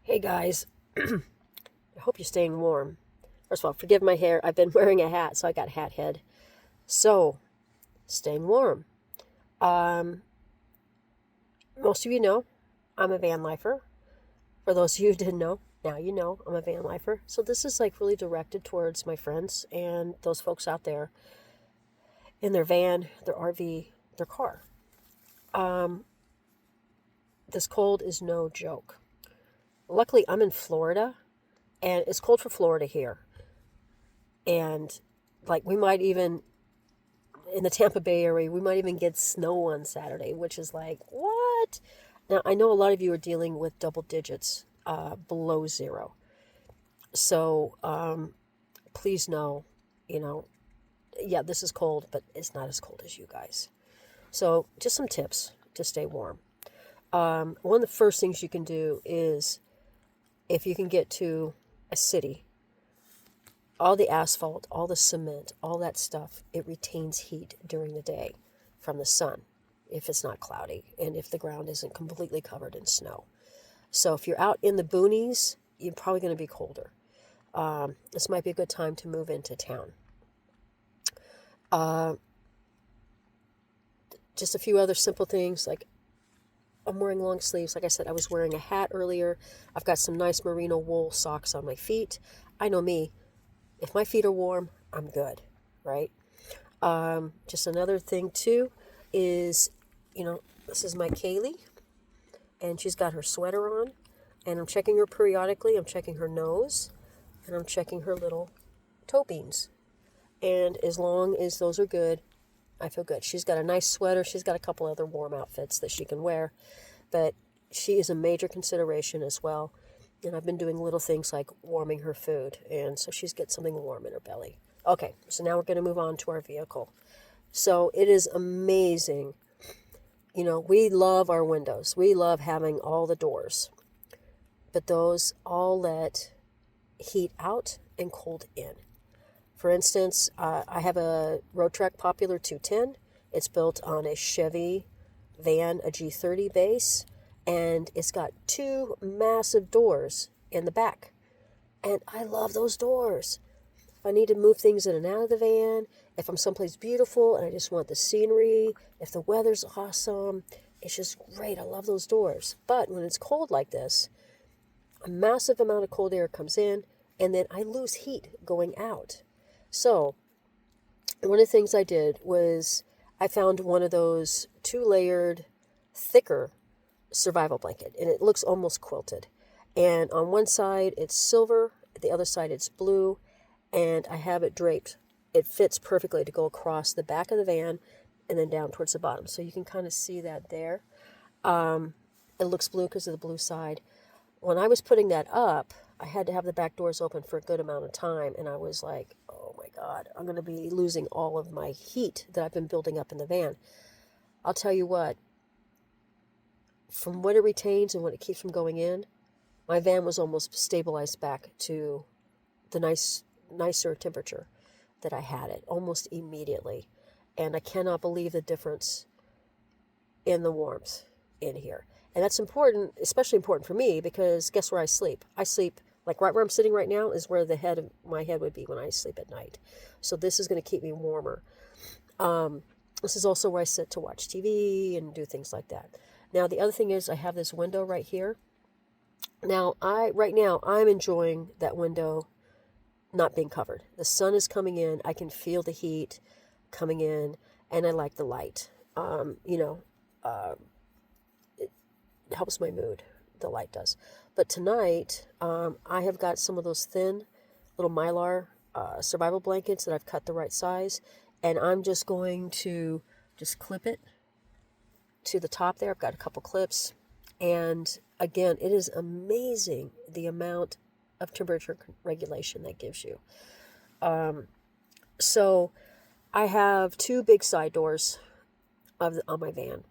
Hey guys, I hope you're staying warm. First of all, forgive my hair. I've been wearing a hat, so I got hat head. So, staying warm. Um, Most of you know I'm a van lifer. For those of you who didn't know, now you know I'm a van lifer. So this is like really directed towards my friends and those folks out there in their van, their RV, their car. Um, this cold is no joke. Luckily, I'm in Florida, and it's cold for Florida here. And like we might even in the Tampa Bay area, we might even get snow on Saturday, which is like, what? Now, I know a lot of you are dealing with double digits below zero. So please know, you know, yeah, this is cold, but it's not as cold as you guys. So just some tips to stay warm. One of the first things you can do is if you can get to a city, all the asphalt, all the cement, all that stuff, it retains heat during the day from the sun if it's not cloudy and if the ground isn't completely covered in snow. So if you're out in the boonies, you're probably going to be colder. This might be a good time to move into town. Uh, just a few other simple things like I'm wearing long sleeves. Like I said, I was wearing a hat earlier. I've got some nice merino wool socks on my feet. I know me. If my feet are warm, I'm good, right? Just another thing too is, this is my Kaylee, and she's got her sweater on, and I'm checking her periodically. I'm checking her nose, and I'm checking her little toe beans. And as long as those are good, I feel good. She's got a nice sweater. She's got a couple other warm outfits that she can wear, but she is a major consideration as well. And I've been doing little things like warming her food, and so she's got something warm in her belly. Okay, so now we're going to move on to our vehicle. So it is amazing. We love our windows. We love having all the doors, but those all let heat out and cold in. For instance, I have a Road Track Popular 210. It's built on a Chevy van, a G30 base, and it's got two massive doors in the back. And I love those doors. If I need to move things in and out of the van, if I'm someplace beautiful and I just want the scenery, if the weather's awesome, it's just great. I love those doors. But when it's cold like this, a massive amount of cold air comes in, and then I lose heat going out. So one of the things I did was I found one of those two-layered, thicker survival blanket, and it looks almost quilted. And on one side it's silver, the other side it's blue, and I have it draped. It fits perfectly to go across the back of the van and then down towards the bottom. So you can kind of see that there. It looks blue because of the blue side. When I was putting that up, I had to have the back doors open for a good amount of time, and I was like, oh my God, I'm going to be losing all of my heat that I've been building up in the van. I'll tell you what, from what it retains and what it keeps from going in, my van was almost stabilized back to the nicer temperature that I had it almost immediately. And I cannot believe the difference in the warmth in here. And that's important, especially important for me, because guess where I sleep? I sleep, like right where I'm sitting right now is where the head of my head would be when I sleep at night. So this is going to keep me warmer. This is also where I sit to watch TV and do things like that. Now, the other thing is I have this window right here. Now, right now, I'm enjoying that window not being covered. The sun is coming in. I can feel the heat coming in, and I like the light. It helps my mood. The light does. But tonight, I have got some of those thin little mylar survival blankets that I've cut the right size, and I'm just going to just clip it to the top there. I've got a couple clips, and again, it is amazing the amount of temperature regulation that gives you. So I have two big side doors on my van,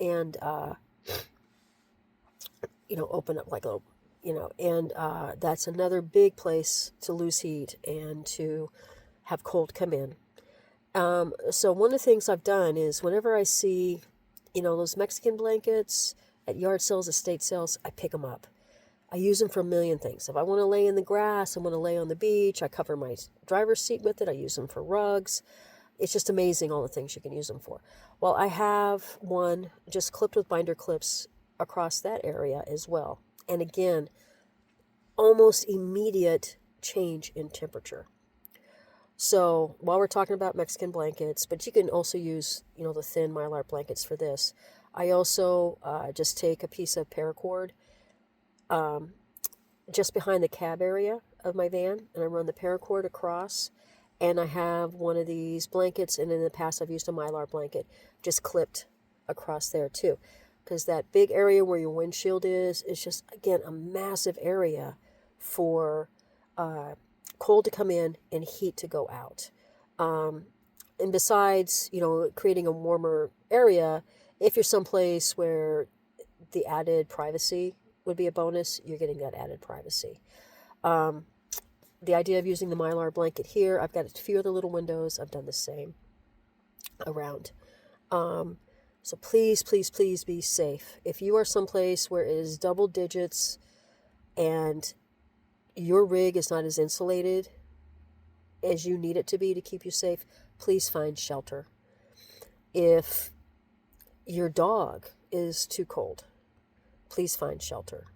and open up like a and that's another big place to lose heat and to have cold come in. So one of the things I've done is whenever I see, those Mexican blankets at yard sales, estate sales, I pick them up. I use them for a million things. If I want to lay in the grass, I want to lay on the beach, I cover my driver's seat with it. I use them for rugs. It's just amazing all the things you can use them for. Well, I have one just clipped with binder clips across that area as well. And again, almost immediate change in temperature. So while we're talking about Mexican blankets, but you can also use, the thin Mylar blankets for this. I also just take a piece of paracord just behind the cab area of my van, and I run the paracord across, and I have one of these blankets, and in the past I've used a Mylar blanket just clipped across there too, because that big area where your windshield is just, again, a massive area for cold to come in and heat to go out. And besides, creating a warmer area, if you're someplace where the added privacy would be a bonus, you're getting that added privacy. The idea of using the Mylar blanket here, I've got a few other little windows. I've done the same around. So please, please, please be safe. If you are someplace where it is double digits and your rig is not as insulated as you need it to be to keep you safe, please find shelter. If your dog is too cold, please find shelter.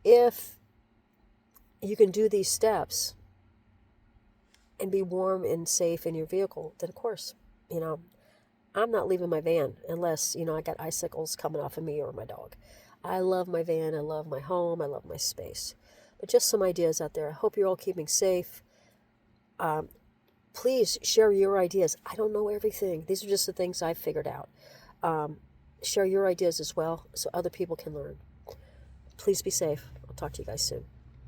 If you can do these steps and be warm and safe in your vehicle, then of course, I'm not leaving my van unless, I got icicles coming off of me or my dog. I love my van. I love my home. I love my space. But just some ideas out there. I hope you're all keeping safe. Please share your ideas. I don't know everything. These are just the things I've figured out. Share your ideas as well so other people can learn. Please be safe. I'll talk to you guys soon.